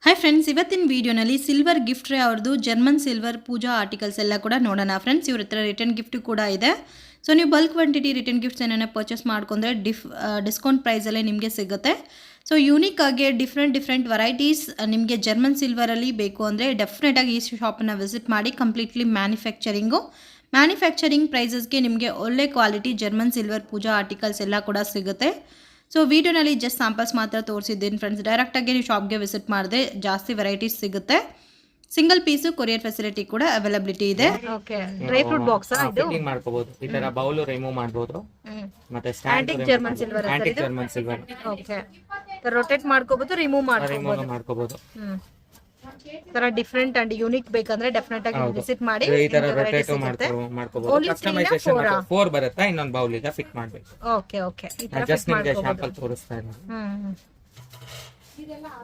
Hi friends, ಇವತ್ತಿನ ವಿಡಿಯೋನಲ್ಲಿ silver ಗಿಫ್ಟ್ರಿ ಅವ್ರದ್ದು ಜರ್ಮನ್ ಸಿಲ್ವರ್ ಪೂಜಾ ಆರ್ಟಿಕಲ್ಸ್ ಎಲ್ಲ ಕೂಡ ನೋಡೋಣ ಫ್ರೆಂಡ್ಸ್. ಇವ್ರ ಹತ್ರ ರಿಟರ್ನ್ ಗಿಫ್ಟ್ ಕೂಡ ಇದೆ. ಸೊ ನೀವು ಬಲ್ಕ್ ಕ್ವಾಂಟಿಟಿ ರಿಟರ್ನ್ ಗಿಫ್ಟ್ಸ್ ಏನಾರ ಪರ್ಚೇಸ್ ಮಾಡ್ಕೊಂಡ್ರೆ ಡಿಸ್ಕೌಂಟ್ ಪ್ರೈಸಲ್ಲೇ ನಿಮಗೆ ಸಿಗುತ್ತೆ. ಸೊ ಯೂನಿಕ್ ಆಗಿ ಡಿಫ್ರೆಂಟ್ ವೆರೈಟೀಸ್ ನಿಮಗೆ ಜರ್ಮನ್ ಸಿಲ್ವರಲ್ಲಿ ಬೇಕು ಅಂದರೆ ಡೆಫಿನೆಟಾಗಿ ಈ ಶಾಪನ್ನು ವಿಸಿಟ್ ಮಾಡಿ. ಕಂಪ್ಲೀಟ್ಲಿ ಮ್ಯಾನುಫ್ಯಾಕ್ಚರಿಂಗ್ ಪ್ರೈಸಸ್ಗೆ ನಿಮಗೆ ಒಳ್ಳೆ ಕ್ವಾಲಿಟಿ ಜರ್ಮನ್ ಸಿಲ್ವರ್ ಪೂಜಾ ಆರ್ಟಿಕಲ್ಸ್ ಎಲ್ಲ ಕೂಡ ಸಿಗುತ್ತೆ. ಸೊ ವಿಡಿಯೋನಲ್ಲಿ ಜಸ್ಟ್ ಸ್ಯಾಂಪಲ್ಸ್ ಮಾತ್ರ ತೋರಿಸಿದ್ದೀನಿ ಫ್ರೆಂಡ್ಸ್. ಡೈರೆಕ್ಟಾಗಿ ನೀವು ಶಾಪ್ಗೆ ವಿಸಿಟ್ ಮಾಡಿದ್ರೆ ಜಾಸ್ತಿ ವೆರೈಟೀಸ್ ಸಿಗುತ್ತೆ. ಸಿಂಗಲ್ ಪೀಸು ಕೊರಿಯರ್ ಫೆಸಿಲಿಟಿ ಕೂಡ ಅವೈಲಬಿಲಿಟಿ ಇದೆ. ಓಕೆ, ಡ್ರೈ ಫ್ರೂಟ್ ಬಾಕ್ಸ್ ಇದು ಫಿಟ್ಟಿಂಗ್ ಮಾಡ್ಕೋಬಹುದು. ಈ ತರ ಬೌಲ್ ರಿಮೂವ್ ಮಾಡಬಹುದು. ಮತ್ತೆ antique German silver okay, rotate ಮಾಡ್ಕೋಬಹುದು, ರಿಮೂವ್ ಮಾಡ್ಕೋಬಹುದು. ತರ ಡಿಫರೆಂಟ್ ಅಂಡ್ ಯೂನಿಕ್ ಬೇಕಂದ್ರೆ ಡೆಫಿನೆಟ್ ಆಗಿ ವಿಸಿಟ್ ಮಾಡಿ. ಈ ತರ ರೊಟೇಟ್ ಮಾಡ್ಕೋಬಹುದು. ಕಸ್ಟಮೈಸೇಷನ್ 4 ಬರುತ್ತೆ. ಇನ್ನೊಂದು ಬೌಲ್ ಇದೆ, ಫಿಟ್ ಮಾಡಬೇಕು. ಓಕೆ ಓಕೆ, ಈ ತರ ಜಸ್ಟ್ ನಿಮಗೆ ಶಾಂಪಲ್ ತೋರಿಸ್ತಾ ಇದ್ದೀನಿ.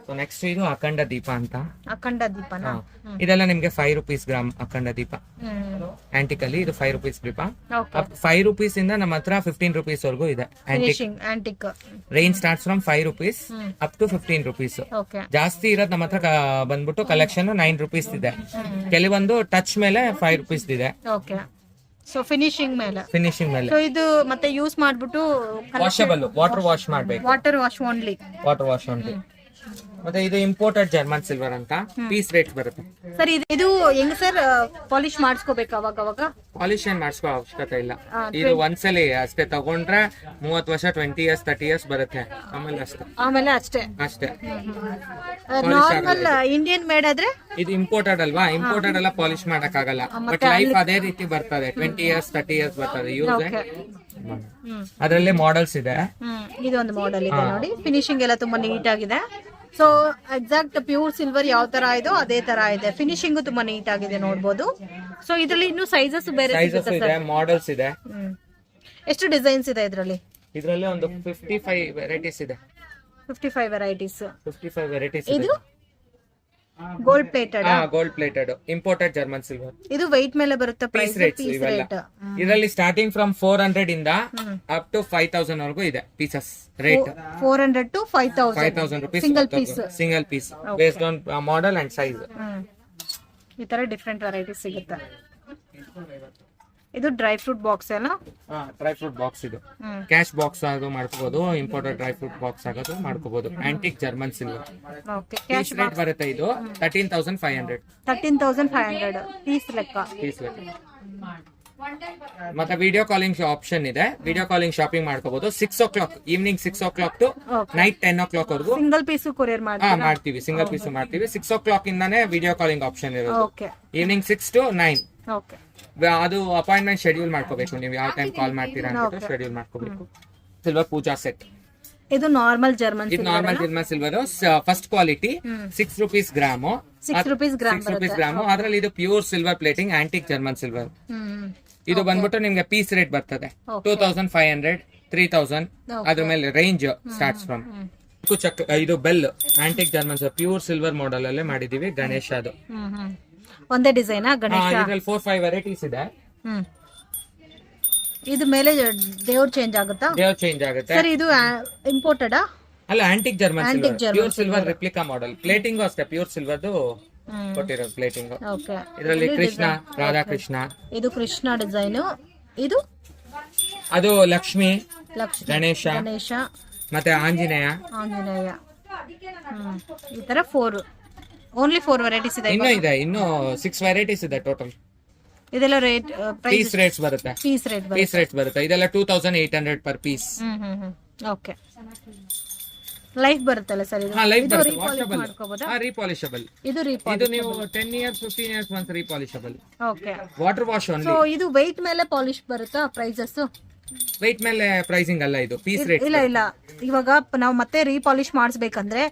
ಸೊ ನೆಕ್ಸ್ಟ್ ಇದು ಅಖಂಡ ದೀಪ ಅಂತ. ಅಖಂಡ ದೀಪನ ಇದೆಲ್ಲ ನಿಮ್ಗೆ 5 ರೂಪೀಸ್ ಗ್ರಾಮ್ ಅಖಂಡ ದೀಪ. ಆಂಟಿಕ್ ಅಲ್ಲಿ ಇದು 5 ರೂಪೀಸ್ ದೀಪ. 5 ರೂಪೀಸ್ ಇಂದ ನಮ್ಮ ಹತ್ರ 15 ರೂಪೀಸ್ ವರೆಗೂ ಇದೆ. Antique range starts from 5 rupees up to 15 rupees. ಜಾಸ್ತಿ ಇರೋದು ನಮ್ಮ ಹತ್ರ ಬಂದ್ಬಿಟ್ಟು ಕಲೆಕ್ಷನ್ 9 ರೂಪೀಸ್ ಇದೆ. ಕೆಲವೊಂದು ಟಚ್ ಮೇಲೆ 5 ರೂಪೀಸ್ ಇದೆ. ಓಕೆ, ಸೊ ಫಿನಿಶಿಂಗ್ ಮೇಲೆ ಸೊ ಇದು ಮತ್ತೆ ಯೂಸ್ ಮಾಡ್ಬಿಟ್ಟು ವಾಷಬಲ್, ವಾಟರ್ ವಾಶ್ ಮಾಡ್ಬೇಕು. Water wash only. ಮತ್ತೆ ಇದು ಇಂಪೋರ್ಟೆಡ್ ಜರ್ಮನ್ ಸಿಲ್ವರ್ ಅಂತ ಪೀಸ್ ರೇಟ್ ಬರುತ್ತೆ. ಸರ್ ಇದು ಹೆಂಗ್ ಸರ್ ಪಾಲಿಶ್ ಮಾಡಿಸ್ಕೋಬೇಕು? ಅವಾಗ ಪಾಲಿಶ್ ಏನ್ ಮಾಡಿಸ್ಕೋ ಅವಶ್ಯಕತೆ ಇಲ್ಲ. ಇದು ಒಂದ್ಸಲಿ ಅಷ್ಟೇ ತಗೊಂಡ್ರೆ 30 ವರ್ಷ, 20 ಇಯರ್ಸ್, 30 ಇಯರ್ಸ್ ಬರುತ್ತೆ. ಆಮೇಲೆ ಅಷ್ಟೇ. ನಾರ್ಮಲ್ ಇಂಡಿಯನ್ ಮೇಡ್ ಆದ್ರೆ ಇದು ಇಂಪೋರ್ಟೆಡ್ ಅಲ್ವಾ? ಇಂಪೋರ್ಟೆಡ್ ಎಲ್ಲ ಪಾಲಿಶ್ ಮಾಡಕ್ ಆಗಲ್ಲ. ಬಟ್ ಲೈಫ್ ಅದೇ ರೀತಿ ಬರ್ತದೆ. 20 ಇಯರ್ಸ್, 30 ಇಯರ್ಸ್ ಬರ್ತದೆ ಯೂಸ್. ಅದರಲ್ಲಿ ಮಾಡೆಲ್ಸ್ ಇದೆ. ಇದೊಂದು ಮಾಡೆಲ್ ಇದೆ ನೋಡಿ. ಫಿನಿಶಿಂಗ್ ಎಲ್ಲ ತುಂಬಾ ನೀಟ್ ಆಗಿದೆ. ಸೊ ಎಕ್ಸಾಕ್ಟ್ ಪ್ಯೂರ್ ಸಿಲ್ವರ್ ಯಾವ ತರ ಇದೋ ಅದೇ ತರ ಇದೆ. ಫಿನಿಶಿಂಗ್ ತುಂಬಾ ನೀಟ್ ಆಗಿದೆ, ನೋಡಬಹುದು. ಸೊ ಇದರಲ್ಲಿ ಇನ್ನೂ ಸೈಜಸ್ ಬೇರೆ ಇದೆ, ಮಾಡೆಲ್ಸ್ ಇದೆ. ಎಷ್ಟು ಡಿಸೈನ್ಸ್ ಇದೆ ಇದರಲ್ಲಿ? ಇದರಲ್ಲಿ ಒಂದು 55 ವೆರೈಟೀಸ್ ಇದೆ. 55 ವೆರೈಟೀಸ್. ಇದು gold plated imported German silver. ಇದು weight ಮೇಲೆ ಬರುತ್ತೆ. ಪ್ರೈಸ್ ರೇಟ್ ಇದರಲ್ಲಿ ಸ್ಟಾರ್ಟಿಂಗ್ ಫ್ರಮ್ 400 ಇಂದ ಅಪ್ ಟು 5000 ವರೆಗೂ ಇದೆ pieces rate. 400 to 5000 rupees single piece based on model and size. ಈ ತರ ಡಿಫರೆಂಟ್ ವೆರೈಟೀಸ್ ಸಿಗುತ್ತೆ. ಇದು ಡ್ರೈ ಫ್ರೂಟ್ ಬಾಕ್ಸ್ ಅಲ್ಲ? Dry fruit box. ಇದು ಕ್ಯಾಶ್ ಬಾಕ್ಸ್ ಆಗೋದು ಮಾಡ್ಕೋಬಹುದು, ಇಂಪೋರ್ಟೆಡ್ ಡ್ರೈ ಫ್ರೂಟ್ ಬಾಕ್ಸ್ ಆಗೋದು ಮಾಡ್ಕೋಬಹುದು. Antique German silver. Okay, cash rate ಬರುತ್ತೆ. ಇದು 13,500 ಪೀಸ್ ಲೆಕ್ಕ. ಮತ್ತೆ ವಿಡಿಯೋ ಕಾಲಿಂಗ್ ಆಪ್ಷನ್ ಇದೆ. ವಿಡಿಯೋ ಕಾಲಿಂಗ್ ಶಾಪಿಂಗ್ ಮಾಡ್ಕೋಬಹುದು. 6 o'clock evening 6 o'clock to night 10 o'clock ವರೆಗೂ ಸಿಂಗಲ್ ಪೀಸ್ ಕೊರಿಯರ್ ಮಾಡ್ತೀವಿ. ಸಿಂಗಲ್ ಪೀಸ್ ಮಾಡ್ತೀವಿ. 6 o'clock ಇಂದಾನೆ ವಿಡಿಯೋ ಕಾಲಿಂಗ್ ಆಪ್ಷನ್ ಇರೋದು. Evening 6 to 9. ಓಕೆ, ಅದು ಅಪಾಯಿಂಟ್ಮೆಂಟ್ ಶೆಡ್ಯೂಲ್ ಮಾಡ್ಕೋಬೇಕು. ನೀವು ಯಾವ ಟೈಮ್ ಕಾಲ್ ಮಾಡ್ತೀರಾ ಅಂತ ಶೆಡ್ಯೂಲ್ ಮಾಡ್ಕೋಬೇಕು. ಸಿಲ್ವರ್ ಪೂಜಾ ಸೆಟ್. ಇದು normal German silver first quality. 6 rupees gram. 6 rupees gram. ಅದ್ರಲ್ಲಿ ಇದು pure silver plating antique German silver. ಇದು ಬಂದ್ಬಿಟ್ಟು ನಿಮ್ಗೆ ಪೀಸ್ ರೇಟ್ ಬರ್ತದೆ 2500, 3000. ಅದ್ರ ಮೇಲೆ ರೇಂಜ್ ಸ್ಟಾರ್ಟ್ಸ್ ಫ್ರಮ್. ಇದು bell antique German pure silver model ಅಲ್ಲೇ ಮಾಡಿದೀವಿ. ಗಣೇಶ ಅದು ಒಂದೇ ಡಿಸೈನ್. ಇದರಲ್ಲಿ 4-5 ವೆರೈಟೀಸ್ ಇದೆ. ಇದು ಮೇಲೆ ದೇವ್ರ ಚೇಂಜ್ ಆಗುತ್ತಾ? ದೇವ್ರ ಚೇಂಜ್ ಆಗುತ್ತೆ. ಸರ್ ಇದು ಇಂಪೋರ್ಟೆಡ್ ಅಲ್ಲ, antique German pure silver replica model. Plating ಅಷ್ಟೇ ಪ್ಯೂರ್ ಸಿಲ್ವರ್ದು ಕೊಟ್ಟಿರೋದು ಪ್ಲೇಟಿಂಗ್. ಇದರಲ್ಲಿ ಕೃಷ್ಣ, ರಾಧಾ ಕೃಷ್ಣ. ಇದು ಕೃಷ್ಣ ಡಿಸೈನ್. ಇದು ಅದು ಲಕ್ಷ್ಮಿ, ಗಣೇಶ ಮತ್ತೆ ಆಂಜನೇಯ. ಈ ತರ 4 ಓನ್ಲಿ 4 ವೆರೈಟೀಸ್ ಇದೆ. ಇನ್ನು 6 ವೆರೈಟೀಸ್ ಇದೆ ಟೋಟಲ್. ಇದೆಲ್ಲ ರೇಟ್ ಪೀಸ್ ರೇಟ್ಸ್ ಬರುತ್ತೆ. ಪೀಸ್ ರೇಟ್ ಬರುತ್ತೆ. ಇದೆಲ್ಲ 2800 ಪರ್ ಪೀಸ್. ಓಕೆ, ಲೈಫ್ ಬರುತ್ತಲ್ಲ ಸರ್? ಇದು ಲೈಫ್ ಬರುತ್ತೆ. ರೀಪಾಲಿಷಬಲ್. ಇದು ನೀವು 10 years 15 years once repolishable. Okay, water wash only. So ಇದು weight ಮೇಲೆ ಪಾಲಿಶ್ ಬರುತ್ತಾ? ಪ್ರೈಸಸ್ weight ಮೇಲೆ ಪ್ರೈಸಿಂಗ್ ಅಲ್ಲ, ಇದು ಪೀಸ್ ರೇಟ್. ಇಲ್ಲ ಇವಾಗ ನಾವು ಮತ್ತೆ ರೀಪಾಲಿಶ್ ಮಾಡಿಸ್ಬೇಕಂದ್ರೆ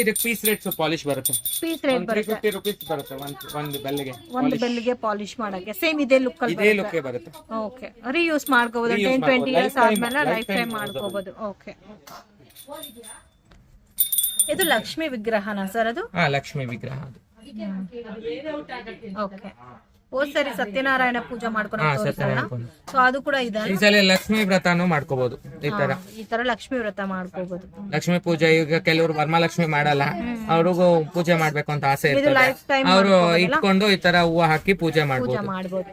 ಇದಕ್ಕೆ ಪೀಸ್ ರೇಟ್ಸ್ ಪಾಲಿಶ್ ಬರುತ್ತೆ. ಪೀಸ್ ರೇಟ್ ಬರುತ್ತೆ 350 ರೂಪೀಸ್ ಬರುತ್ತೆ ಒಂದು ಬೆಲ್ಗೆ ಪಾಲಿಶ್ ಮಾಡಕ್ಕೆ. ಸೇಮ್ ಇದೇ ಲುಕ್ ಬರುತ್ತೆ. ಓಕೆ, ರೀಯೂಸ್ ಮಾಡ್ಕೋಬಹುದು. 10-20 ಇಯರ್ಸ್ ಆದ್ಮೇಲೆ ಲೈಫ್ ಟೈಮ್ ಮಾಡ್ಕೋಬಹುದು. ಓಕೆ, ಇದು ಲಕ್ಷ್ಮಿ ವಿಗ್ರಹನಾ ಸರ್? ಅದು ಲಕ್ಷ್ಮಿ ವಿಗ್ರಹ. ಓಕೆ, ಹೋದ್ ಸರಿ ಸತ್ಯನಾರಾಯಣ ಪೂಜೆ ಮಾಡ್ಕೊಂಡು ಸೊ ಅದು ಕೂಡ ಇದೆ. ಈ ಸಲ ಲಕ್ಷ್ಮೀ ವ್ರತನೂ ಮಾಡ್ಕೋಬಹುದು. ಈ ತರ ಲಕ್ಷ್ಮೀ ವ್ರತ ಮಾಡ್ಕೋಬಹುದು. ಲಕ್ಷ್ಮೀ ಪೂಜೆ ಈಗ ಕೆಲವರು ವರಮಹಾಲಕ್ಷ್ಮಿ ಮಾಡಲ್ಲ, ಅವ್ರಿಗೂ ಪೂಜೆ ಮಾಡ್ಬೇಕು ಅಂತ ಆಸೆ ಇರ್ತದೆ, ಅವರು ಇಟ್ಕೊಂಡು ಈ ತರ ಹೂವು ಹಾಕಿ ಪೂಜೆ ಮಾಡ್ಬೋದು.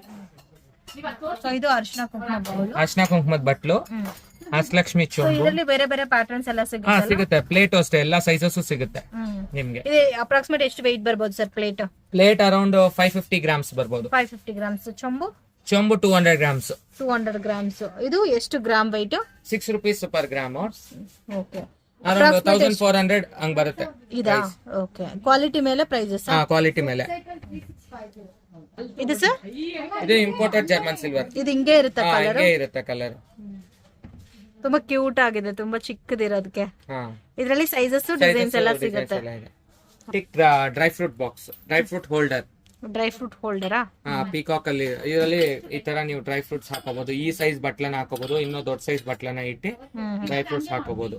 ಸೊ ಇದು ಅರ್ಶಿನ ಕುಂಕುಮದ ಬಟ್ಲು, ಹಸ್ತಲಕ್ಷ್ಮಿ ಚೊಂಬು. ಇದರಲ್ಲಿ ಬೇರೆ ಬೇರೆ ಪ್ಯಾಟರ್ನ್ಸ್ ಎಲ್ಲ ಸಿಗುತ್ತೆ. ಪ್ಲೇಟ್ ಅಷ್ಟೇ ಎಲ್ಲಾ ಸೈಜಸ್ ಸಿಗುತ್ತೆ ನಿಮ್ಗೆ. ಇದು ಅಪ್ರಾಕ್ಸಿಮೇಟ್ ಎಷ್ಟು ವೆಯ್ಟ್ ಬರ್ಬೋದು ಸರ್ ಪ್ಲೇಟ್ ಅರೌಂಡ್ 550 ಗ್ರಾಮ್ಸ್ ಬರ್ಬೋದು. 550 ಗ್ರಾಮ್ಸ್. ಚೊಂಬು 200 ಗ್ರಾಮ್ಸ್. 200 ಗ್ರಾಮ್ಸ್. ಇದು ಎಷ್ಟು gram weight? 6 rupees per gram. Okay, around 1400 ಹಂಗ್ ಬರುತ್ತೆ. ಇದಾ? ಓಕೆ, ಕ್ವಾಲಿಟಿ ಮೇಲೆ ಪ್ರೈಸಸ್? ಕ್ವಾಲಿಟಿ ಮೇಲೆ. ಇದು ಸರ್ ಇದು ಇಂಪೋರ್ಟೆಡ್ ಜರ್ಮನ್ ಸಿಲ್ವರ್. ಇದು ಹಿಂಗೆ ಇರುತ್ತೆ ಕಲರ್? ಹಿಂಗೆ ಇರುತ್ತೆ ಕಲರ್. ತುಂಬಾ ಕ್ಯೂಟ್ ಆಗಿದೆ, ತುಂಬಾ ಚಿಕ್ಕದಿರೋದಕ್ಕೆ. ಇದರಲ್ಲಿ ಸೈಜಸ್ ಡಿಸೈನ್ಸ್ ಎಲ್ಲ ಸಿಗುತ್ತೆ. Dry fruit box, dry fruit holder. Dry fruit ಹೋಲ್ಡರಾ? ಪೀಕಾಕ್ ಅಲ್ಲಿ ಇದರಲ್ಲಿ ಈ ತರ ನೀವು ಡ್ರೈ ಫ್ರೂಟ್ಸ್ ಹಾಕೋಬಹುದು. ಈ ಸೈಜ್ ಬಟ್ಲನ್ನ ಹಾಕೋಬಹುದು, ಇನ್ನೂ ದೊಡ್ಡ ಸೈಜ್ ಬಟ್ಲನ್ನ ಇಟ್ಟು ಡ್ರೈ ಫ್ರೂಟ್ಸ್ ಹಾಕೋಬಹುದು.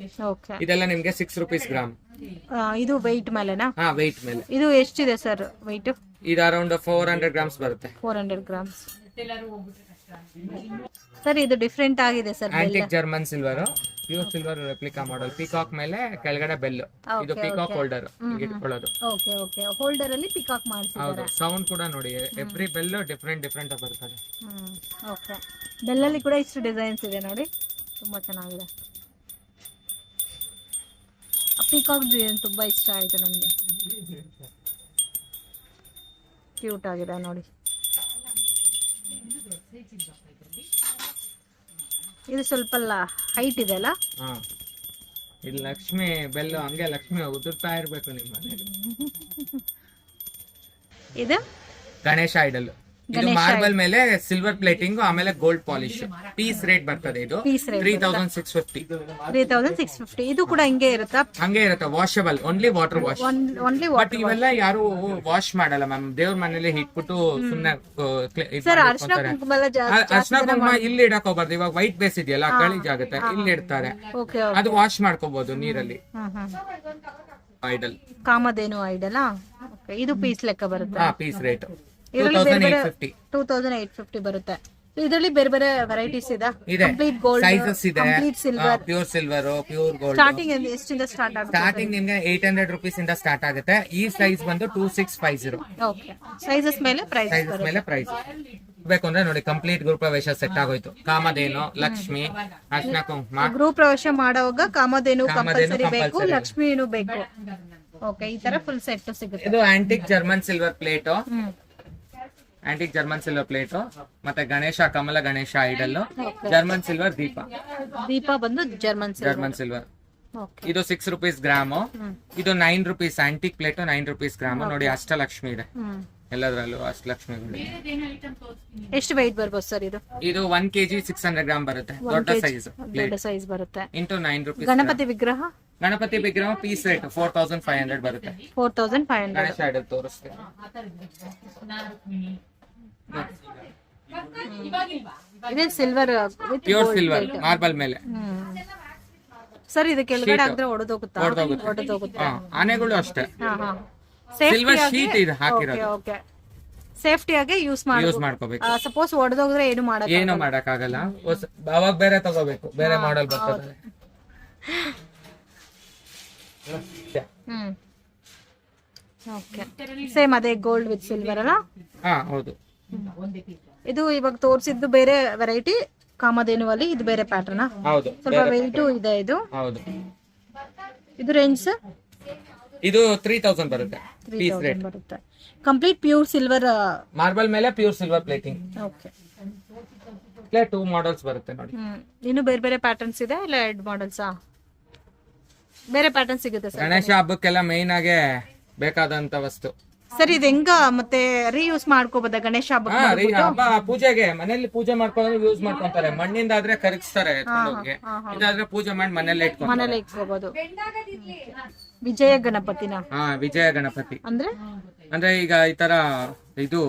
ಇದೆಲ್ಲ ನಿಮ್ಗೆ 6 rupees ಗ್ರಾಮ್. ಇದು ವೆಯ್ಟ್ ಮೇಲೆನಾ? ವೆಯ್ಟ್ ಮೇಲೆ. ಇದು ಎಷ್ಟಿದೆ ಸರ್ ವೆಯ್ಟ್? ಇದು ಅರೌಂಡ್ 400 ಗ್ರಾಮ್ಸ್ ಬರುತ್ತೆ. 400 ಗ್ರಾಮ್ಸ್. ಸರ್ ಇದು ಡಿಫ್ರೆಂಟ್ ಆಗಿದೆ sir. Antique German silver, pure silver replica model. Peacock ಮೇಲೆ ಕೆಳಗಡೆ ಬೆಲ್. ಇದು ಪೀಕಾಕ್ ಹೋಲ್ಡರ್ ಇಟ್ಕೊಳ್ಳೋದು. ಓಕೆ ಓಕೆ, ಹೋಲ್ಡರ್ ಅಲ್ಲಿ ಪೀಕಾಕ್ ಮಾಡ್ತಿದ್ದಾರೆ. ಹೌದು, ಸೌಂಡ್ ಕೂಡ ನೋಡಿ, ಎವ್ರಿ ಬೆಲ್ ಡಿಫರೆಂಟ್ ಬರ್ತದೆ. ಓಕೆ, ಬೆಲ್ ಅಲ್ಲಿ ಕೂಡ ಇಷ್ಟು ಡಿಸೈನ್ಸ್ ಇದೆ ನೋಡಿ, ತುಂಬಾ ಚೆನ್ನಾಗಿದೆ. ಪೀಕಾಕ್ ಡಿಸೈನ್ ತುಂಬಾ ಇಷ್ಟ ಆಯ್ತು ನನಗೆ, ಕ್ಯೂಟ್ ಆಗಿದೆ ನೋಡಿ. ಇದು ಸ್ವಲ್ಪ ಹೈಟ್ ಇದೆ ಅಲ್ಲ? ಇಲ್ಲಿ ಲಕ್ಷ್ಮಿ ಬೆಲ್ಲು ಹಂಗೆ ಲಕ್ಷ್ಮಿ ಉದುರ್ತಾ ಇರ್ಬೇಕು ನಿಮ್ಮ ಮನೆಯಲ್ಲಿ. ಇದು ಗಣೇಶ ಐಡಲ್. ಇದು ಮಾರ್ಬಲ್ ಮೇಲೆ ಸಿಲ್ವರ್ ಪ್ಲೇಟಿಂಗ್, ಆಮೇಲೆ ಗೋಲ್ಡ್ ಪಾಲಿಶ್. ಪೀಸ್ ರೇಟ್ ಬರ್ತದೆ. ಇದು 3650. 3650. ಇದು ಕೂಡ ಹಿಂಗೆ ಇರುತ್ತಾ? ಹಂಗೆ ಇರುತ್ತೆ, washable, only water wash. But ಇವೆಲ್ಲ ಯಾರು ವಾಶ್ ಮಾಡಲ್ಲ ಮ್ಯಾಮ್, ದೇವ್ರ ಮನೇಲಿ ಇಟ್ಬಿಟ್ಟು ಸುಮ್ನೆ ಅರ್ಶನ ಕುಂಕುಮ ಇಲ್ಲಿ ಇಡಕ್ ಹೋಗ್ಬಾರ್ದು. ಇವಾಗ ವೈಟ್ ಬೇಸ್ ಇದೆಯಲ್ಲ, ಗಲೀಜ್ ಆಗುತ್ತೆ, ಇಲ್ಲಿ ಇಡ್ತಾರೆ. ಅದು ವಾಶ್ ಮಾಡ್ಕೋಬಹುದು ನೀರಲ್ಲಿ. ಐಡಲ್, ಕಾಮಧೇನು ಐಡಲ್. ಇದು ಪೀಸ್ ಲೆಕ್ಕ ಬರುತ್ತೆ. ಪೀಸ್ ರೇಟ್ 2850 ಬರುತ್ತೆ. ಇದರಲ್ಲಿ ಬೇರೆ ಬೇರೆ ವೆರೈಟೀಸ್ ಇದೆ. Complete gold, complete silver, pure silver, pure gold. Starting ಎಷ್ಟಿಂದ ಸ್ಟಾರ್ಟ್ ಆಗುತ್ತೆ? ಸ್ಟಾರ್ಟಿಂಗ್ ನಿಮ್ಗೆ 800 rupees ಇಂದ ಸ್ಟಾರ್ಟ್ ಆಗುತ್ತೆ. ಈ ಸೈಜ್ ಬಂದು 2650. ಓಕೆ, ಸೈಜಸ್ ಮೇಲೆ ಪ್ರೈಸ್. ಬೇಕು ಅಂದ್ರೆ ನೋಡಿ, ಕಂಪ್ಲೀಟ್ ಗೃಹ ಪ್ರವೇಶ ಸೆಟ್ ಆಗೋಯ್ತು. ಕಾಮಧೇನು, ಲಕ್ಷ್ಮಿ, ಅರ್ಶನ ಕುಂಕುಮ. ಗೃಹ ಪ್ರವೇಶ ಮಾಡುವಾಗ ಕಾಮಧೇನು ಕಂಪಲ್ಸರಿ ಬೇಕು, ಲಕ್ಷ್ಮಿನೂ ಬೇಕು. ಓಕೆ, ಈ ತರ ಫುಲ್ ಸೆಟ್ ಸಿಗುತ್ತೆ. ಇದು antique German silver plate. Antique German silver plate, ಮತ್ತೆ ಗಣೇಶ, ಕಮಲ ಗಣೇಶ ಐಡಲ್. ಜರ್ಮನ್ ಸಿಲ್ವರ್ ದೀಪ ಬಂದು ಜರ್ಮನ್ ಸಿಲ್ವರ್. ಇದು 6 rupees ಗ್ರಾಮ್. ಇದು 9 rupees antique plate, 9 rupees gram. ನೋಡಿ, ಅಷ್ಟಲಕ್ಷ್ಮಿ ಇದೆ ಎಲ್ಲದರಲ್ಲೂ, ಅಷ್ಟಲಕ್ಷ್ಮಿ. ಎಷ್ಟು ವೆಯ್ಟ್ ಬರ್ಬೋದು ಸರ್ ಇದು? ಇದು 1 kg 600 ಗ್ರಾಮ್ ಬರುತ್ತೆ. ದೊಡ್ಡ ಸೈಜ್ ಬರುತ್ತೆ. Into 9 rupees. ಗಣಪತಿ ವಿಗ್ರಹ ಪೀಸ್ ರೇಟ್ 4500 ಬರುತ್ತೆ. 4500. ಗಣೇಶ ಐಡಲ್ ತೋರಿಸ್ತೇನೆ. ಇದೆ ಸಿಲ್ವರ್, ಪ್ಯೂರ್ ಸಿಲ್ವರ್ ಮಾರ್ಬಲ್ ಮೇಲೆ. ಸರ್ ಇದು ಕೆಳಗಡೆ ಹಾಕಿದ್ರೆ ಒಡೆದೋಗುತ್ತಾ? ಆನೆಗಳು ಅಷ್ಟೇ. ಸಿಲ್ವರ್ ಶೀಟ್ ಇದೆ ಹಾಕಿರೋದು. ಓಕೆ, ಸೇಫ್ಟಿ ಆಗಿ ಯೂಸ್ ಮಾಡ್ಕೋಬೇಕು. ಸಪೋಸ್ ಒಡೆದೋಗಿದ್ರೆ ಏನು ಮಾಡಕ್ಕಾಗಲ್ಲ. ಅವಾಗ ಬೇರೆ ತಗೋಬೇಕು, ಬೇರೆ ಮಾಡೆಲ್ ಬರ್ತದೆ. ಓಕೆ, ಸೇಮ್ ಅದೇ ಗೋಲ್ಡ್ ವಿತ್ ಸಿಲ್ವರ್ ಅಲ್ಲ? ಹೌದು. ಇದು ಇವಾಗ ತೋರಿಸಿದ್ದು ಬೇರೆ ವೆರೈಟಿ ಕಾಮಧೇನು ಅಲ್ಲಿ, ಇದು ಬೇರೆ ಪ್ಯಾಟರ್ನ್. ಹೌದು, ಸ್ವಲ್ಪ ವೆಯ್ಟ್ ಇದೆ ಇದು. ಹೌದು. ಇದು ರೇಂಜ್ ಇದು 3000 ಬರುತ್ತೆ. ಪೀಸ್ ರೇಟ್ ಬರುತ್ತೆ. ಕಂಪ್ಲೀಟ್ ಪ್ಯೂರ್ ಸಿಲ್ವರ್ ಮಾರ್ಬಲ್ ಮೇಲೆ pure silver plating. Okay, 2 models ಬರುತ್ತೆ ನೋಡಿ. ಇನ್ನು ಬೇರೆ ಬೇರೆ ಪ್ಯಾಟರ್ನ್ಸ್ ಇದೆ ಇಲ್ಲ 2 ಮಾಡೆಲ್ಸ್? ಬೇರೆ ಪ್ಯಾಟರ್ನ್ ಸಿಗುತ್ತೆ ಸರ್. ಗಣೇಶ ಹಬ್ಬಕ್ಕೆಲ್ಲ ಮೇನ್ ಆಗಿ ಬೇಕಾದಂತ ವಸ್ತು. ಸರ್ ಇದು ಹೆಂಗ ಮತ್ತೆ ರೀಯೂಸ್ ಮಾಡ್ಕೋಬಹುದಾ? ಗಣೇಶ ಹಬ್ಬ ಪೂಜೆಗೆ ಮನೆಯಲ್ಲಿ ಪೂಜೆ ಮಾಡ್ಕೊಂಡು ಯೂಸ್ ಮಾಡ್ಕೊಂತಾರೆ. ಮಣ್ಣಿಂದ ಆದ್ರೆ ಕರಗಿಸ್ತಾರೆ, ಇದಾದ್ರೆ ಪೂಜೆ ಮಾಡಿ ಮನೆಯಲ್ಲೇ ಇಟ್ಕೋಬಹುದು. ವಿಜಯ ಗಣಪತಿನ? ವಿಜಯ ಗಣಪತಿ ಅಂದ್ರೆ ಈಗ ಈ ತರ ಇದು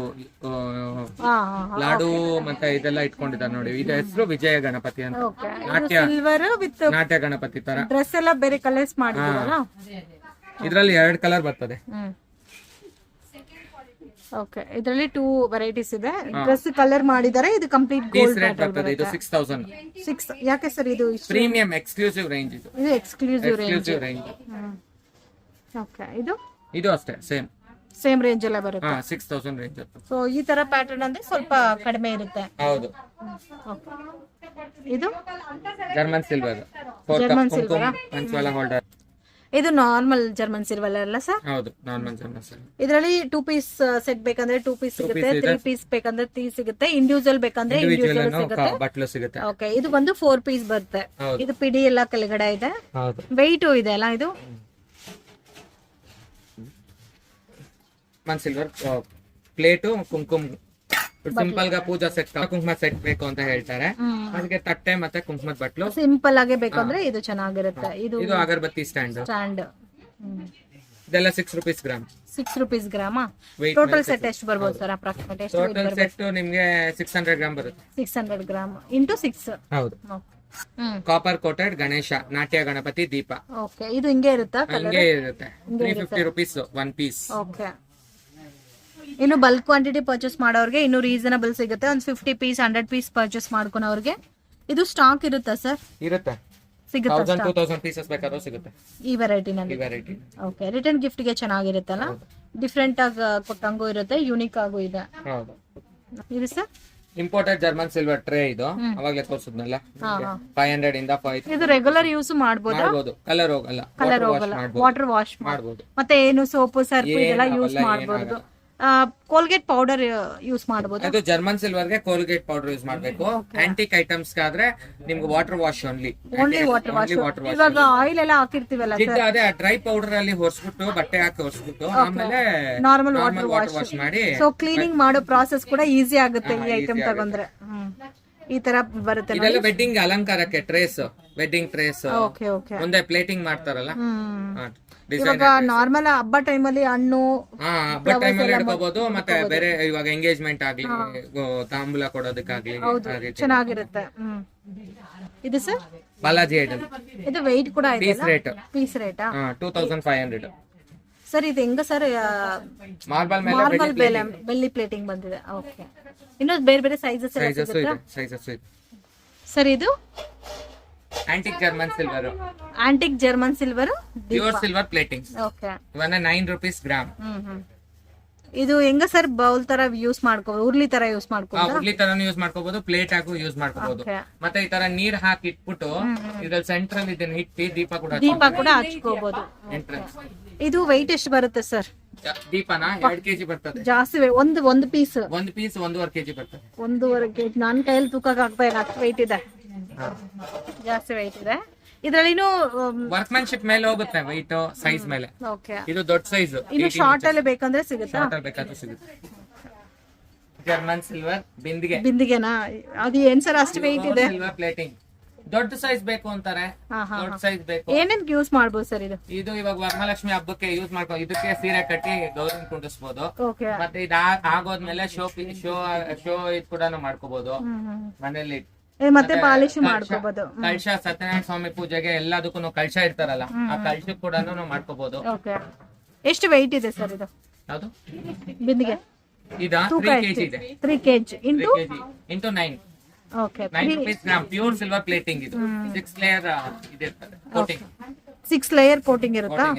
ಲಾಡು ಮತ್ತೆ ಇದೆಲ್ಲ ಇಟ್ಕೊಂಡಿದ್ದಾರೆ ನೋಡಿ. ಇದು ಹೆಸರು ವಿಜಯ ಗಣಪತಿ ಅಂತ. ನಾಟ್ಯ ಗಣಪತಿ ತರ. ಡ್ರೆಸ್ ಎಲ್ಲ ಬೇರೆ ಕಲರ್ಸ್ ಮಾಡಿದ್ರಲ್ಲ, ಇದ್ರಲ್ಲಿ 2 ಕಲರ್ ಬರ್ತದೆ. ಓಕೆ, ಇದರಲ್ಲಿ 2 ವೆರೈಟೀಸ್ ಇದೆ. ಡ್ರೆಸ್ ಕಲರ್ ಮಾಡಿದ್ದಾರೆ. ಇದು ಕಂಪ್ಲೀಟ್ ಪೀಸ್ ಗೋಲ್ಡ್ ರೇಟ್ ಬರ್ತದೆ. ಇದು 6000 6. ಯಾಕೆ ಸರ್ ಇದು ಪ್ರೀಮಿಯಂ ಎಕ್ಸ್ಕ್ಲೂಸಿವ್ ರೇಂಜ್. ಇದು ಎಕ್ಸ್ಕ್ಲೂಸಿವ್ ರೇಂಜ್. ಓಕೆ, ಇದು ಅಷ್ಟೇ ಸೇಮ್ ರೇಂಜ್ ಎಲ್ಲ ಬರುತ್ತೆ. 6000 ರೇಂಜ್. ಸೊ ಈ ತರ ಪ್ಯಾಟರ್ನ್ ಅಂದ್ರೆ ಸ್ವಲ್ಪ ಕಡಿಮೆ ಇರುತ್ತೆ. ಹೌದು. ಇದು ಜರ್ಮನ್ ಸಿಲ್ವರ್. ಜರ್ಮನ್ ಸಿಲ್ವರ್ ಪಂಚವಾಲ ಹೋಲ್ಡರ್. ಇದು ನಾರ್ಮಲ್ ಜರ್ಮನ್ ಸಿಲ್ವರ್ ಅಲ್ಲ ಸರ್? ಹೌದು, ನಾರ್ಮಲ್ ಜರ್ಮನ್ ಸಿಲ್ವರ್. ಇದರಲ್ಲಿ 2 ಪೀಸ್ ಸೆಟ್ ಬೇಕಂದ್ರೆ 2 ಪೀಸ್ ಸಿಗುತ್ತೆ, 3 ಪೀಸ್ ಬೇಕಂದ್ರೆ 3 ಸಿಗುತ್ತೆ, ಇಂಡಿವಿಜುವಲ್ ಬೇಕಂದ್ರೆ ಇಂಡಿವಿಜುವಲ್ ಸಿಗುತ್ತೆ. ಬಟ್ಲು ಸಿಗುತ್ತೆ. ಓಕೆ, ಇದು ಬಂದು 4 ಪೀಸ್ ಬರುತ್ತೆ. ಇದು ಪಿಡಿ ಎಲ್ಲ ಕೆಳಗಡೆ ಇದೆ. ಹೌದು. ವೆಯ್ಟ್ ಇದೆ ಅಲ್ಲ ಇದು? ಜರ್ಮನ್ ಸಿಲ್ವರ್ ಪ್ಲೇಟು ಕುಂಕುಮ. ಸಿಂಪಲ್ ಗ ಪೂಜಾ ಸೆಟ್ ಕುಂಕುಮ ಸೆಟ್ ಬೇಕು ಅಂತ ಹೇಳ್ತಾರೆ. ಅದಕ್ಕೆ ತಟ್ಟೆ ಮತ್ತೆ ಕುಂಕುಮದ ಬಟ್ಲು ಸಿಂಪಲ್ ಆಗಿ ಬೇಕಂದ್ರೆ ಇದು ಚೆನ್ನಾಗಿರುತ್ತೆ. ಇದು ಅಗರಬತ್ತಿ ಸ್ಟ್ಯಾಂಡ್. ಇದೆಲ್ಲ 6 rupees gram. 6 rupees gram. Total set ಎಷ್ಟು ಬರ್ಬೋದು ಸರ್? ಅಪ್ರಾಕ್ಸಿಮೇಟ್ ಎಷ್ಟು? ಟೋಟಲ್ ಸೆಟ್ ನಿಮ್ಗೆ 600 ಗ್ರಾಮ್ ಬರುತ್ತೆ. 600 ಗ್ರಾಮ್ ಇಂಟು 6. ಹೌದು. ಕಾಪರ್ ಕೋಟೆಡ್ ಗಣೇಶ, ನಾಟ್ಯ ಗಣಪತಿ, ದೀಪ. ಓಕೆ, ಇದು ಹಿಂಗೆ ಇರುತ್ತಾ? ಹಿಂಗೆ ಇರುತ್ತೆ. 350 ರೂಪೀಸ್ 1 ಪೀಸ್. ಓಕೆ, ಇನ್ನು ಬಲ್ಕ್ ಕ್ವಾಂಟಿಟಿ ಪರ್ಚೇಸ್ ಮಾಡೋರಿಗೆ ಇನ್ನು ರೀಸನಬಲ್ ಸಿಗುತ್ತೆ. ಒಂದು 50 ಪೀಸ್ 100 ಪೀಸ್ ಪರ್ಚೇಸ್ ಮಾಡ್ಕೊಳೋರಿಗೆ ಇದು ಸ್ಟಾಕ್ ಇರುತ್ತಾ ಸರ್? ಇರುತ್ತೆ. ಸಿಗುತ್ತೆ. 2000 ಪೀಸಸ್ ಬೇಕಾದ್ರೂ ಸಿಗುತ್ತೆ ಈ ವೆರೈಟಿನಲ್ಲಿ. ಓಕೆ, ರಿಟರ್ನ್ ಗಿಫ್ಟ್ ಗೆ ಚೆನ್ನಾಗಿರುತ್ತಲ್ಲ, ಡಿಫ್ರೆಂಟ್ ಆಗಿ ಕೊಟ್ಟಂಗೂ ಇರುತ್ತೆ, ಯೂನಿಕ್ ಆಗೂ ಇದೆ. ಹೌದು. ಇದು sir imported German silver tray. ಇದು ಅವಾಗಲೇ ತೋರಿಸಿದ್ನಲ್ಲ, 500 ಇಂದ 5. ಇದು ರೆಗ್ಯುಲರ್ ಯೂಸ್ ಮಾಡಬಹುದು. ಕಲರ್ ಹೋಗಲ್ಲ. ವಾಟರ್ ವಾಶ್ ಮಾಡಬಹುದು. ಮತ್ತೆ ಏನು ಸೋಪ್ ಸರ್ಫ್ ಇದೆಲ್ಲ ಯೂಸ್ ಮಾಡಬಹುದು. ಕೋಲ್ಗೇಟ್ ಪೌಡರ್ ಯೂಸ್ ಮಾಡಬಹುದು. ಅದು ಜರ್ಮನ್ ಸಿಲ್ವರ್ ಗೆ ಕೋಲ್ಗೇಟ್ ಪೌಡರ್ ಯೂಸ್ ಮಾಡಬೇಕು. ಆಂಟಿಕ್ ಐಟಮ್ಸ್ ಆದ್ರೆ ನಿಮ್ಗೆ water wash only water wash. ಇವಾಗ ಆಯಿಲ್ ಎಲ್ಲ ಹಾಕಿರ್ತೀವಲ್ಲ ಸರ್, ಅದೇ ಡ್ರೈ ಪೌಡರ್ ಅಲ್ಲಿ ಹೊರಿಸ್ಬಿಟ್ಟು ಬಟ್ಟೆ ಹಾಕಿ ಹೊರಿಸ್ಬಿಟ್ಟು ಆಮೇಲೆ ನಾರ್ಮಲ್ ವಾಟರ್ ವಾಶ್ ಮಾಡಿ. ಸೊ ಕ್ಲೀನಿಂಗ್ ಮಾಡೋ ಪ್ರಾಸೆಸ್ ಕೂಡ ಈಸಿ ಆಗುತ್ತೆ ಈ ಐಟಮ್ ತಗೊಂಡ್ರೆ. ಈ ತರ ಬರುತ್ತೆ. ಇದೆಲ್ಲ ವೆಡ್ಡಿಂಗ್ ಅಲಂಕಾರಕ್ಕೆ trace, wedding trace. Okay okay, ಮುಂದೆ ಪ್ಲೇಟಿಂಗ್ ಮಾಡ್ತಾರಲ್ಲ. ಇವಾಗ ನಾರ್ಮಲ್ ಹಬ್ಬ ಟೈಮಲ್ಲಿ ಹಣ್ಣು ಹಬ್ಬ ಟೈಮಲ್ಲಿ ಇಟ್ಕೋಬಹುದು. ಮತ್ತೆ ಬೇರೆ ಇವಾಗ ಎಂಗೇಜ್ಮೆಂಟ್ ಆಗ್ಲಿ, ತಾಂಬೂಲ ಕೊಡೋದಕ್ಕಾಗ್ಲಿ ಚೆನ್ನಾಗಿರುತ್ತೆ. ಇದು ಸರ್ ಬಾಲಾಜಿ ಐಟಮ್. ಇದು ವೆಯ್ಟ್ ಕೂಡ ಇದೆ. Piece rate 2500 sir. ಇದು ಹೆಂಗ ಸರ್? ಮಾರ್ಬಲ್ ಬೆಳ್ಳಿ ಪ್ಲೇಟಿಂಗ್ ಬಂದಿದೆ. ಓಕೆ, ಇನ್ನು ಬೇರೆ ಬೇರೆ ಸೈಜಸ್ ಇದೆ. ಸರ್ ಇದು antique German silver. Antique German silver pure silver plating. Okay, ಇವನ್ನ 9 ರೂಪೀಸ್ ಗ್ರಾಮ್. ಇದು ಹೆಂಗ ಸರ್? ಬೌಲ್ ತರ ಯೂಸ್ ಮಾಡ್ಕೋಬಹುದು, ಉರ್ಲಿ ತರ ಯೂಸ್ ಮಾಡ್ಕೋಬಹುದು. ಉರ್ಲಿ ತರನು ಯೂಸ್ ಮಾಡ್ಕೋಬಹುದು, ಪ್ಲೇಟ್ ಹಾಕು ಯೂಸ್ ಮಾಡ್ಕೋಬಹುದು. ಮತ್ತೆ ಈ ತರ ನೀರ್ ಹಾಕಿ ಇಟ್ಬಿಟ್ಟು ಇದ್ರಲ್ಲಿ ಸೆಂಟ್ರಲ್ ಇದನ್ನ ಇಟ್ಟು ದೀಪ ಕೂಡ ಹಚ್ಕೋಬಹುದು. ಎಂಟ್ರೆನ್ಸ್. ಇದು weight ಎಷ್ಟು ಬರುತ್ತೆ ಸರ್? ದೀಪನ 2 kg ಬರ್ತದೆ. ಜಾಸ್ತಿ ಒಂದು ಪೀಸ್ 1.5 kg ಬರ್ತದೆ. 1.5 kg. ನನ್ನ ಕೈಯಲ್ಲಿ ತೂಕಕ್ಕೆ ಆಗ್ತಾ ಇಲ್ಲ, ಅಷ್ಟು weight ಇದೆ. ಜಾಸ್ತಿ weight ಇದೆ. ಇದ್ರಲ್ಲಿನೂ ವರ್ಕ್ಮನ್ಶಿಪ್ ಮೇಲೆ ಹೋಗುತ್ತೆ, weight ಸೈಜ್ ಮೇಲೆ. ಓಕೆ, ಇದು ದೊಡ್ಡ ಸೈಜ್. ಇನ್ನು ಶಾರ್ಟ್ ಅಲ್ಲಿ ಬೇಕಂದ್ರೆ ಸಿಗುತ್ತಾ? ಶಾರ್ಟ್ ಅಲ್ಲಿ ಬೇಕಾದ್ರೂ ಸಿಗುತ್ತೆ. ಜರ್ಮನ್ ಸಿಲ್ವರ್ ಬಿಂದಿಗೆನಾ? ಅದು ಏನ್ ಸರ್ ಅಷ್ಟು weight ಇದೆ? Silver plating. ದೊಡ್ಡ ಸೈಜ್ ಬೇಕು ಅಂತಾರೆ, ದೊಡ್ಡ ಸೈಜ್ ಬೇಕು. ಏನೇನ್ ಯೂಸ್ ಮಾಡಬಹುದು ಸರ್ ಇದು? ಇದು ಇವಾಗ ವರಮಹಾಲಕ್ಷ್ಮಿ ಹಬ್ಬಕ್ಕೆ ಯೂಸ್ ಮಾಡ್ಕೊ, ಇದಕ್ಕೆ ಸೀರೆ ಕಟ್ಟಿ ಗೌರಿ ಕುಂಡಿಸ್ಬೋದು. ಮತ್ತೆ ಇದು ಆಗೋದ್ಮೇಲೆ ಶೋ ಇದು ಕೂಡ ಮಾಡ್ಕೋಬಹುದು ಮನೇಲಿ. ಮತ್ತೆ ಪಾಲಿಶ್ ಮಾಡ್ಕೋಬಹುದು. ಕಳಶ ಸತ್ಯನಾರಾಯಣ ಸ್ವಾಮಿ ಪೂಜೆಗೆ ಎಲ್ಲದಕ್ಕೂ ಕಳಶ ಇರ್ತಾರಲ್ಲ, ಆ ಕಳಶ ಕೂಡ ಮಾಡ್ಕೋಬಹುದು. ಎಷ್ಟು weight ಇದೆ ಸರ್ ಇದು? ಯಾವುದು ಬಿಂದಿಗೆ? ಇದು 3 kg ಇದೆ. 3 kg into 9. Okay, 9 rupees gram. Pure silver plating. ಇದು 6 ಲೇಯರ್ ಇದಿರ್ತದೆ ಕೋಟಿಂಗ್. 6 ಲೇಯರ್ ಕೋಟಿಂಗ್ ಇರುತ್ತಾ?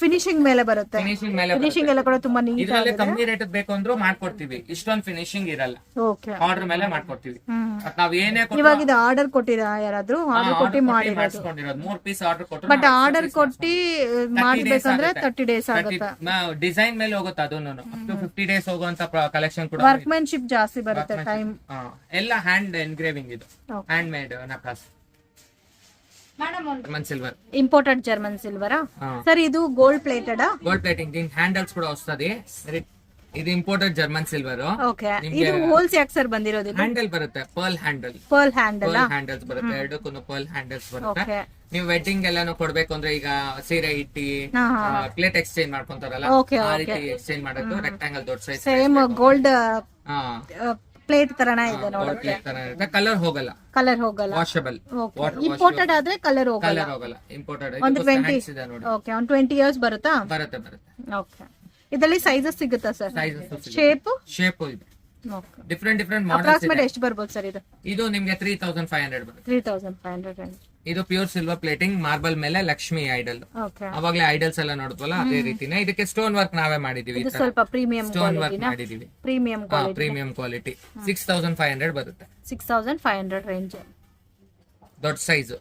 ಫಿನಿಶಿಂಗ್ ಮೇಲೆ ಬರುತ್ತೆ. ಫಿನಿಶಿಂಗ್ ಎಲ್ಲ ಕೂಡ ತುಂಬಾ ನೀಟ್ ಆಗಿದೆ. ಕಮ್ಮಿ ರೇಟ್ ಬೇಕು ಅಂದ್ರೂ ಮಾಡ್ಕೊಡ್ತೀವಿ. ಇಷ್ಟೊಂದು ಫಿನಿಶಿಂಗ್ ಇರಲ್ಲ. ಓಕೆ, ಆರ್ಡರ್ ಮೇಲೆ ಮಾಡ್ಕೊಡ್ತೀವಿ. ನಾವ್ ಏನೇ ಇವಾಗ ಇದು ಆರ್ಡರ್ ಕೊಟ್ಟಿರಾ ಯಾರಾದ್ರೂ? ಆರ್ಡರ್ ಕೊಟ್ಟಿ ಮಾಡಿರೋದು 3 ಪೀಸ್ ಆರ್ಡರ್ ಕೊಟ್ಟು. ಬಟ್ ಆರ್ಡರ್ ಕೊಟ್ಟಿ ಮಾಡ್ಬೇಕಂದ್ರೆ 30 ಡೇಸ್ ಆಗುತ್ತೆ. ಡಿಸೈನ್ ಮೇಲೆ ಹೋಗುತ್ತೆ. ಅದನ್ನು 50 ಡೇಸ್ ಹೋಗುವಂತ ಕಲೆಕ್ಷನ್ ಕೂಡ. ವರ್ಕ್ಮನ್ಶಿಪ್ ಜಾಸ್ತಿ ಬರುತ್ತೆ, ಟೈಮ್ ಎಲ್ಲ ಹ್ಯಾಂಡ್ ಎನ್ಗ್ರೇವಿಂಗ್. ಇದು ಹ್ಯಾಂಡ್ ಮೇಡ್ ನಕಾಸ್. German silver, imported German silver. Sir ಇದು ಗೋಲ್ಡ್ ಪ್ಲೇಟೆಡ್? Gold plating. దీని హ్యాండల్స్ కూడా వస్తది. ಇದು ಇಂಪೋರ್ಟೆಡ್ ಜರ್ಮನ್ ಸಿಲ್ವರ್. ಓಕೆ, ಇದು ಹೋಲ್ಸ್ ಯಾಕೆ ಸರ್ ಬಂದಿರೋದು? ಹ್ಯಾಂಡಲ್ ಬರುತ್ತೆ, ಪರ್ಲ್ ಹ್ಯಾಂಡಲ್. ಹ್ಯಾಂಡಲ್ಸ್ ಬರುತ್ತೆ, ಎರಡಕ್ಕೂ ಪರ್ಲ್ ಹ್ಯಾಂಡಲ್ಸ್ ಬರುತ್ತೆ. ನೀವು ವೆಡ್ಡಿಂಗ್ ಎಲ್ಲಾನು ಕೊಡ್ಬೇಕು ಅಂದ್ರೆ, ಈಗ ಸೀರೆ ಇಟ್ಟಿ ಪ್ಲೇಟ್ ಎಕ್ಸ್ಚೇಂಜ್ ಮಾಡ್ಕೊಂತಾರಲ್ಲ, ಆ ರೀತಿ ಎಕ್ಸ್ಚೇಂಜ್ ಮಾಡೋದು. ರೆಕ್ಟಾಂಗಲ್ ದೊಡ್ಡ ಸೈಜ್, ಸೇಮ್ ಗೋಲ್ಡ್ ಪ್ಲೇಟ್ ತರನೇ ಇದೆ ನೋಡೋಕೆ. ಕಲರ್ ಹೋಗಲ್ಲ, ವಾಷಬಲ್. ಇಂಪೋರ್ಟೆಡ್ ಆದ್ರೆ ಕಲರ್ ಹೋಗಲ್ಲ. ಇಂಪೋರ್ಟೆಡ್ ಒಂದು 20 ಇಯರ್ಸ್ ಬರುತ್ತಾ? ಬರುತ್ತೆ. ಓಕೆ, ಇದರಲ್ಲಿ ಸೈಜಸ್ ಸಿಗುತ್ತಾ ಸರ್? ಸೈಜಸ್ ಶೇಪ್ ಇದೆ, ಡಿಫ್ರೆಂಟ್ ಮಾಡೆಲ್ಸ್ ಅಪ್ರಾಕ್ಸಿಮೇಟ್ ಎಷ್ಟು ಬರ್ಬೋದು ಸರ್ ಇದು? ಇದು ನಿಮ್ಗೆ 3500 ಬರುತ್ತೆ. 3500 ಇದು ಪ್ಯೂರ್ ಸಿಲ್ವರ್ ಪ್ಲೇಟಿಂಗ್, ಮಾರ್ಬಲ್ ಮೇಲೆ ಲಕ್ಷ್ಮಿ ಐಡಲ್. ಅವಾಗ್ಲೇ ಐಡಲ್ಸ್ ಎಲ್ಲ ನೋಡಿದ್ವಲ್ಲ ಅದೇ ರೀತಿನೇ. ಇದಕ್ಕೆ ಸ್ಟೋನ್ ವರ್ಕ್ ನಾವೇ ಮಾಡಿದೀವಿ, ಸ್ವಲ್ಪ ಪ್ರೀಮಿಯಂ ಸ್ಟೋನ್ ವರ್ಕ್ ಮಾಡಿದೀವಿ, ಪ್ರೀಮಿಯಂ ಕ್ವಾಲಿಟಿ. 6500 ಬರುತ್ತೆ. 6500 ರೇಂಜ್, ದೊಡ್ಡ ಸೈಜ್.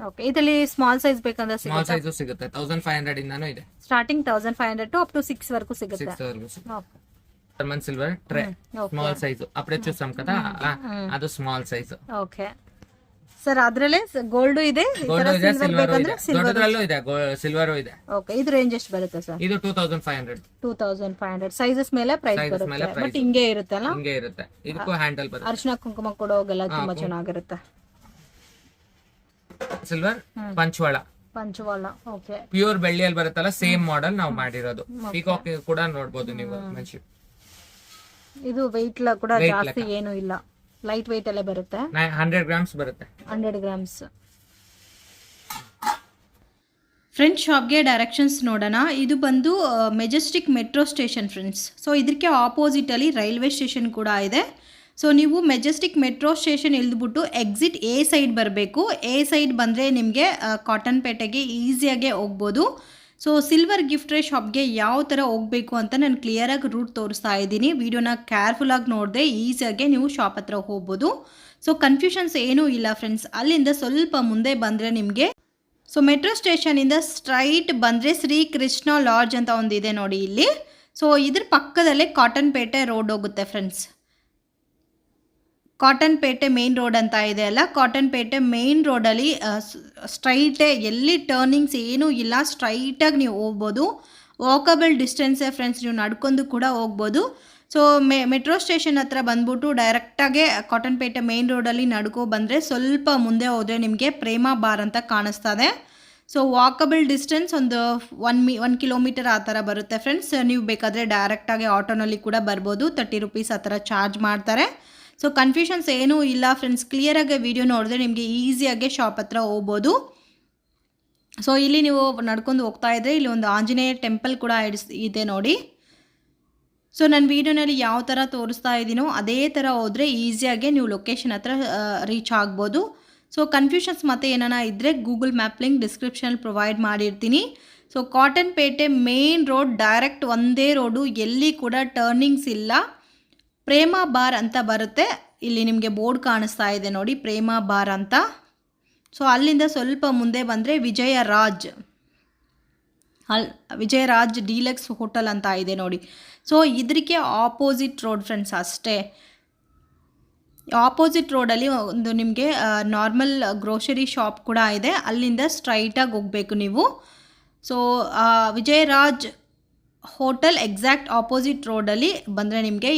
ಓಕೆ, ಇದರಲ್ಲಿ ಸ್ಮಾಲ್ ಸೈಜ್ ಬೇಕಂದ್ರೆ ಸ್ಮಾಲ್ ಸೈಜ್ ಸಿಗುತ್ತೆ. 1500 ಇಂದಾನು ಇದೆ, ಸ್ಟಾರ್ಟಿಂಗ್ 1500 ಟು ಅಪ್ ಟು 6 ವರೆಗೂ ಸಿಗುತ್ತೆ. 6 ವರೆಗೂ ಸಿಗುತ್ತೆ. German silver tray small size, ಅಪ್ರೇಚು ಸಂಕತ ಅದು ಸ್ಮಾಲ್ ಸೈಜ್. ಓಕೆ ಸರ್, ಅದ್ರಲ್ಲೇ ಗೋಲ್ಡ್ ಇದೆ, ಗೋಲ್ಡ್ ಇದೆ, ಸಿಲ್ವರ್ ಇದೆ, ದೊಡ್ಡದ್ರಲ್ಲೂ ಇದೆ, ಸಿಲ್ವರ್ ಇದೆ. ಓಕೆ, ಇದು ರೇಂಜ್ ಎಷ್ಟು ಬರುತ್ತೆ ಸರ್? ಇದು 2500 ಸೈಜಸ್ ಮೇಲೆ ಪ್ರೈಸ್ ಬರುತ್ತೆ, ಬಟ್ ಹಿಂಗೆ ಇರುತ್ತಲ್ಲ, ಹಿಂಗೆ ಇರುತ್ತೆ. ಇದಕ್ಕೂ ಹ್ಯಾಂಡಲ್ ಬರುತ್ತೆ, ಅರಿಶಿನ ಕುಂಕುಮ ಕೊಡೋಗೆಲ್ಲ ತುಂಬಾ ಚೆನ್ನಾಗಿರುತ್ತೆ. ಸಿಲ್ವರ್ ಪಂಚವಾಳ, ಓಕೆ, ಪ್ಯೂರ್ ಬೆಳ್ಳಿಯಲ್ಲಿ ಬರುತ್ತಲ್ಲ, ಸೇಮ್ ಮಾಡೆಲ್ ನಾವು ಮಾಡಿರೋದು. ಪೀಕಾಕ್ ಕೂಡ ನೋಡಬಹುದು ನೀವು. ಇದು ವೆಯ್ಟ್ ಕೂಡ ಜಾಸ್ತಿ ಏನು ಇಲ್ಲ, ಲೈಟ್ ವೆಯ್ಟ್ ಎಲ್ಲ ಬರುತ್ತೆ. 100 ಗ್ರಾಮ್ಸ್ ಬರುತ್ತೆ. 100 ಗ್ರಾಮ್ಸ್. ಫ್ರೆಂಡ್ಸ್, ಶಾಪ್ಗೆ ಡೈರೆಕ್ಷನ್ಸ್ ನೋಡೋಣ. ಇದು ಬಂದು Majestic metro station friends. So ಇದಕ್ಕೆ ಆಪೋಸಿಟಲ್ಲಿ ರೈಲ್ವೆ ಸ್ಟೇಷನ್ ಕೂಡ ಇದೆ. ಸೊ ನೀವು ಮೆಜೆಸ್ಟಿಕ್ ಮೆಟ್ರೋ ಸ್ಟೇಷನ್ ಇಳಿದ್ಬಿಟ್ಟು ಎಕ್ಸಿಟ್ ಎ ಸೈಡ್ ಬರಬೇಕು. ಎ ಸೈಡ್ ಬಂದರೆ ನಿಮಗೆ ಕಾಟನ್ಪೇಟೆಗೆ ಈಸಿಯಾಗೆ ಹೋಗ್ಬೋದು. ಸೊ ಸಿಲ್ವರ್ ಗಿಫ್ಟ್ರಿ ಶಾಪ್ಗೆ ಯಾವ ಥರ ಹೋಗಬೇಕು ಅಂತ ನಾನು ಕ್ಲಿಯರಾಗಿ ರೂಟ್ ತೋರಿಸ್ತಾ ಇದ್ದೀನಿ. ವಿಡಿಯೋನ ಕೇರ್ಫುಲ್ಲಾಗಿ ನೋಡಿದೆ ಈಸಿಯಾಗೆ ನೀವು ಶಾಪ್ ಹತ್ರ ಹೋಗ್ಬೋದು. ಸೊ ಕನ್ಫ್ಯೂಷನ್ಸ್ ಏನೂ ಇಲ್ಲ ಫ್ರೆಂಡ್ಸ್. ಅಲ್ಲಿಂದ ಸ್ವಲ್ಪ ಮುಂದೆ ಬಂದರೆ ನಿಮಗೆ, ಸೊ ಮೆಟ್ರೋ ಸ್ಟೇಷನಿಂದ ಸ್ಟ್ರೈಟ್ ಬಂದರೆ ಶ್ರೀ ಕೃಷ್ಣ ಲಾಡ್ಜ್ ಅಂತ ಒಂದಿದೆ ನೋಡಿ ಇಲ್ಲಿ. ಸೊ ಇದ್ರ ಪಕ್ಕದಲ್ಲೇ ಕಾಟನ್ಪೇಟೆ ರೋಡ್ ಹೋಗುತ್ತೆ ಫ್ರೆಂಡ್ಸ್. ಕಾಟನ್ಪೇಟೆ ಮೇನ್ ರೋಡ್ ಅಂತ ಇದೆ ಅಲ್ಲ, ಕಾಟನ್ಪೇಟೆ ಮೇನ್ ರೋಡಲ್ಲಿ ಸ್ಟ್ರೈಟೇ, ಎಲ್ಲಿ ಟರ್ನಿಂಗ್ಸ್ ಏನೂ ಇಲ್ಲ, ಸ್ಟ್ರೈಟಾಗಿ ನೀವು ಹೋಗ್ಬೋದು. ವಾಕಬಲ್ ಡಿಸ್ಟೆನ್ಸೇ ಫ್ರೆಂಡ್ಸ್, ನೀವು ನಡ್ಕೊಂಡು ಕೂಡ ಹೋಗ್ಬೋದು. ಸೊ ಮೆಟ್ರೋ ಸ್ಟೇಷನ್ ಹತ್ರ ಬಂದ್ಬಿಟ್ಟು ಡೈರೆಕ್ಟಾಗೆ ಕಾಟನ್ಪೇಟೆ ಮೇನ್ ರೋಡಲ್ಲಿ ನಡ್ಕೊ ಬಂದರೆ ಸ್ವಲ್ಪ ಮುಂದೆ ಹೋದರೆ ನಿಮಗೆ ಪ್ರೇಮ ಬಾರ್ ಅಂತ ಕಾಣಿಸ್ತದೆ. ಸೊ ವಾಕಬಲ್ ಡಿಸ್ಟೆನ್ಸ್ ಒಂದು 1 ಕಿಲೋಮೀಟರ್ ಆ ಥರ ಬರುತ್ತೆ ಫ್ರೆಂಡ್ಸ್. ನೀವು ಬೇಕಾದರೆ ಡೈರೆಕ್ಟಾಗಿ ಆಟೋನಲ್ಲಿ ಕೂಡ ಬರ್ಬೋದು. 30 ರೂಪೀಸ್ ಆ ಥರ ಚಾರ್ಜ್ ಮಾಡ್ತಾರೆ. ಸೊ ಕನ್ಫ್ಯೂಷನ್ಸ್ ಏನೂ ಇಲ್ಲ ಫ್ರೆಂಡ್ಸ್. ಕ್ಲಿಯರಾಗಿ ವಿಡಿಯೋ ನೋಡಿದ್ರೆ ನಿಮಗೆ ಈಸಿಯಾಗಿ ಶಾಪ್ ಹತ್ರ ಹೋಗ್ಬೋದು. ಸೊ ಇಲ್ಲಿ ನೀವು ನಡ್ಕೊಂಡು ಹೋಗ್ತಾ ಇದ್ದರೆ ಇಲ್ಲಿ ಒಂದು ಆಂಜನೇಯ ಟೆಂಪಲ್ ಕೂಡ ಇದೆ ನೋಡಿ. ಸೊ ನನ್ನ ವೀಡಿಯೋನಲ್ಲಿ ಯಾವ ಥರ ತೋರಿಸ್ತಾ ಇದ್ದೀನೋ ಅದೇ ಥರ ಹೋದರೆ ಈಸಿಯಾಗಿ ನೀವು ಲೊಕೇಶನ್ ಹತ್ರ ರೀಚ್ ಆಗ್ಬೋದು. ಸೊ ಕನ್ಫ್ಯೂಷನ್ಸ್ ಮತ್ತೆ ಏನಾನ ಇದ್ದರೆ ಗೂಗಲ್ ಮ್ಯಾಪ್ ಲಿಂಕ್ ಡಿಸ್ಕ್ರಿಪ್ಷನಲ್ಲಿ ಪ್ರೊವೈಡ್ ಮಾಡಿರ್ತೀನಿ. So Cottonpet main road direct ಒಂದೇ ರೋಡು, ಎಲ್ಲಿ ಕೂಡ ಟರ್ನಿಂಗ್ಸ್ ಇಲ್ಲ. ಪ್ರೇಮ ಬಾರ್ ಅಂತ ಬರುತ್ತೆ, ಇಲ್ಲಿ ನಿಮಗೆ ಬೋರ್ಡ್ ಕಾಣಿಸ್ತಾ ಇದೆ ನೋಡಿ, ಪ್ರೇಮ ಬಾರ್ ಅಂತ. ಸೊ ಅಲ್ಲಿಂದ ಸ್ವಲ್ಪ ಮುಂದೆ ಬಂದರೆ ವಿಜಯರಾಜ್ ಡೀಲಕ್ಸ್ ಹೋಟೆಲ್ ಅಂತ ಇದೆ ನೋಡಿ. ಸೊ ಇದಕ್ಕೆ ಆಪೋಸಿಟ್ ರೋಡ್ ಫ್ರೆಂಡ್ಸ್ ಅಷ್ಟೇ. ಆಪೋಸಿಟ್ ರೋಡಲ್ಲಿ ಒಂದು ನಿಮಗೆ ನಾರ್ಮಲ್ ಗ್ರೋಸರಿ ಶಾಪ್ ಕೂಡ ಇದೆ, ಅಲ್ಲಿಂದ ಸ್ಟ್ರೈಟಾಗಿ ಹೋಗಬೇಕು ನೀವು. So Vijayraj hotel exact opposite ರೋಡಲ್ಲಿ ಬಂದರೆ ನಿಮಗೆ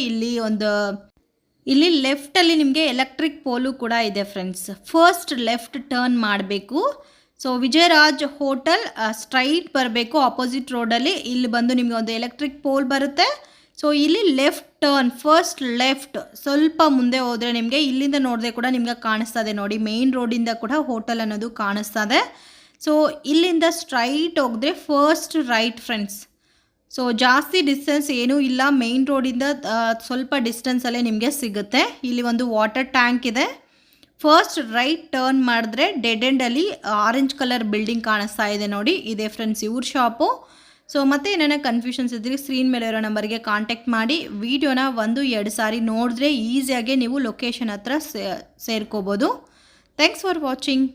ಇಲ್ಲಿ ಲೆಫ್ಟಲ್ಲಿ ನಿಮಗೆ ಎಲೆಕ್ಟ್ರಿಕ್ ಪೋಲು ಕೂಡ ಇದೆ ಫ್ರೆಂಡ್ಸ್. ಫಸ್ಟ್ ಲೆಫ್ಟ್ ಟರ್ನ್ ಮಾಡಬೇಕು. ಸೊ ವಿಜಯರಾಜ್ ಹೋಟೆಲ್ ಸ್ಟ್ರೈಟ್ ಬರಬೇಕು ಆಪೋಸಿಟ್ ರೋಡಲ್ಲಿ. ಇಲ್ಲಿ ಬಂದು ನಿಮಗೆ ಒಂದು ಎಲೆಕ್ಟ್ರಿಕ್ ಪೋಲ್ ಬರುತ್ತೆ. ಸೊ ಇಲ್ಲಿ ಲೆಫ್ಟ್ ಟರ್ನ್, ಫಸ್ಟ್ ಲೆಫ್ಟ್. ಸ್ವಲ್ಪ ಮುಂದೆ ಹೋದರೆ ನಿಮಗೆ ಇಲ್ಲಿಂದ ನೋಡಿದ್ರೆ ಕೂಡ ನಿಮಗೆ ಕಾಣಿಸ್ತದೆ ನೋಡಿ, ಮೇನ್ ರೋಡಿಂದ ಕೂಡ ಹೋಟೆಲ್ ಅನ್ನೋದು ಕಾಣಿಸ್ತದೆ. ಸೊ ಇಲ್ಲಿಂದ ಸ್ಟ್ರೈಟ್ ಹೋಗಿದ್ರೆ ಫಸ್ಟ್ ರೈಟ್ ಫ್ರೆಂಡ್ಸ್. ಸೊ ಜಾಸ್ತಿ ಡಿಸ್ಟೆನ್ಸ್ ಏನೂ ಇಲ್ಲ, ಮೇನ್ ರೋಡಿಂದ ಸ್ವಲ್ಪ ಡಿಸ್ಟೆನ್ಸಲ್ಲೇ ನಿಮಗೆ ಸಿಗುತ್ತೆ. ಇಲ್ಲಿ ಒಂದು ವಾಟರ್ ಟ್ಯಾಂಕ್ ಇದೆ. ಫಸ್ಟ್ ರೈಟ್ ಟರ್ನ್ ಮಾಡಿದ್ರೆ ಡೆಡ್ ಎಂಡಲ್ಲಿ ಆರೆಂಜ್ ಕಲರ್ ಬಿಲ್ಡಿಂಗ್ ಕಾಣಿಸ್ತಾ ಇದೆ ನೋಡಿ, ಇದೆ ಫ್ರೆಂಡ್ಸ್ ಇವ್ರ ಶಾಪು. ಸೊ ಮತ್ತೆ ಏನೇನೋ ಕನ್ಫ್ಯೂಷನ್ಸ್ ಇದ್ದರೆ ಸ್ಕ್ರೀನ್ ಮೇಲೆ ಇರೋ ನಂಬರ್ಗೆ ಕಾಂಟ್ಯಾಕ್ಟ್ ಮಾಡಿ ವಿಡಿಯೋನ 1-2 ಸಾರಿ ನೋಡಿದ್ರೆ ಈಸಿಯಾಗಿ ನೀವು ಲೊಕೇಶನ್ ಹತ್ರ ಸೇರ್ಕೋಬೋದು. Thanks for watching.